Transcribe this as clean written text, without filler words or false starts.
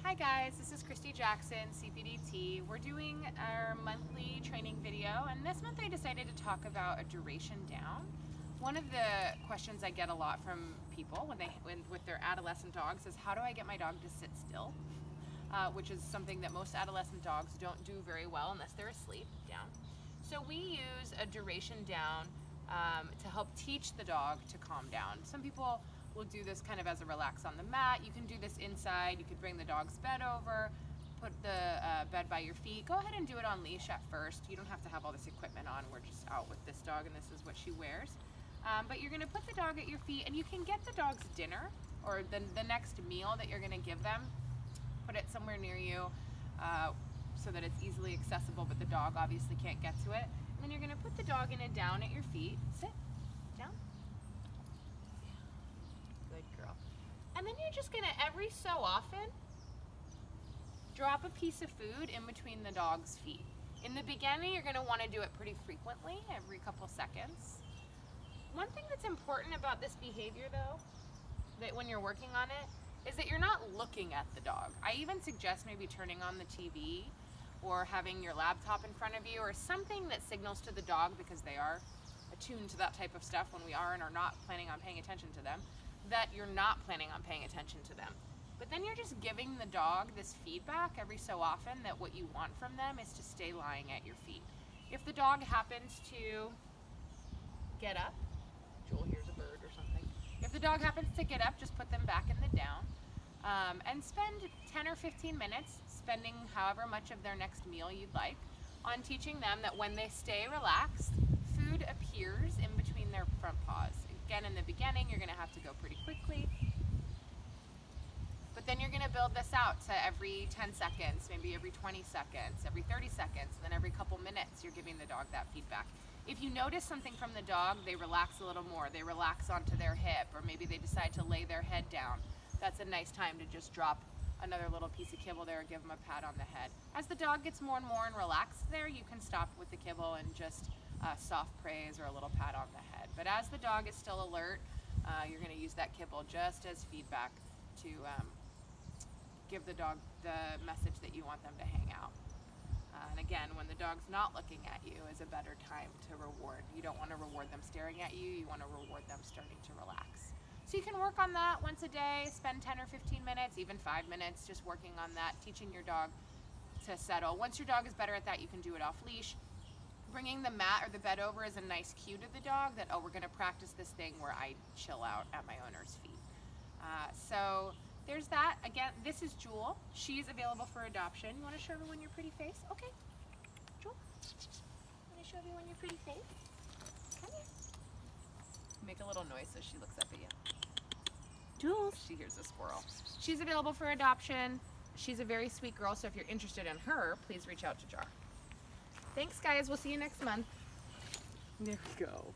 Hi guys, this is Christy Jackson, CPDT. We're doing our monthly training video, and this month I decided to talk about a duration down. One of the questions I get a lot from people with their adolescent dogs is, how do I get my dog to sit still? Which is something that most adolescent dogs don't do very well unless they're asleep down. So we use a duration down to help teach the dog to calm down. Some people will do this kind of as a relax on the mat. You can do this inside. You could bring the dog's bed over, put the bed by your feet. Go ahead and do it on leash at first. You don't have to have all this equipment on. We're just out with this dog and this is what she wears. But you're gonna put the dog at your feet, and you can get the dog's dinner or the next meal that you're gonna give them. Put it somewhere near you so that it's easily accessible, but the dog obviously can't get to it. And then you're gonna put the dog in a down at your feet. Sit, down. Good girl. And then you're just gonna, every so often, drop a piece of food in between the dog's feet. In the beginning, you're gonna wanna do it pretty frequently, every couple seconds. One thing that's important about this behavior though, that when you're working on it, is that you're not looking at the dog. I even suggest maybe turning on the TV or having your laptop in front of you or something that signals to the dog, because they are attuned to that type of stuff when we are and are not planning on paying attention to them, that you're not planning on paying attention to them. But then you're just giving the dog this feedback every so often that what you want from them is to stay lying at your feet. If the dog happens to get up, Joel hears a bird or something. If the dog happens to get up, just put them back in the down and spend 10 or 15 minutes, spending however much of their next meal you'd like, on teaching them that when they stay relaxed, food appears in between their front paws. Again, in the beginning, you're gonna have to go pretty quickly, but then you're gonna build this out to every 10 seconds, maybe every 20 seconds, every 30 seconds, and then every couple minutes, you're giving the dog that feedback. If you notice something from the dog, they relax a little more, they relax onto their hip, or maybe they decide to lay their head down, that's a nice time to just drop another little piece of kibble there, give them a pat on the head. As the dog gets more and more and relaxed there, you can stop with the kibble and just soft praise or a little pat on the head. But as the dog is still alert, you're gonna use that kibble just as feedback to give the dog the message that you want them to hang out. And again, when the dog's not looking at you is a better time to reward. You don't wanna reward them staring at you, you wanna reward them starting to relax. So you can work on that once a day, spend 10 or 15 minutes, even 5 minutes, just working on that, teaching your dog to settle. Once your dog is better at that, you can do it off leash. Bringing the mat or the bed over is a nice cue to the dog that, oh, we're gonna practice this thing where I chill out at my owner's feet. So there's that. Again, this is Jewel. She's available for adoption. You wanna show everyone your pretty face? Okay, Jewel, wanna show everyone your pretty face? Come here. Make a little noise so she looks up at you. Jules. She hears a squirrel. She's available for adoption. She's a very sweet girl, so if you're interested in her, please reach out to Jar. Thanks, guys. We'll see you next month. There we go.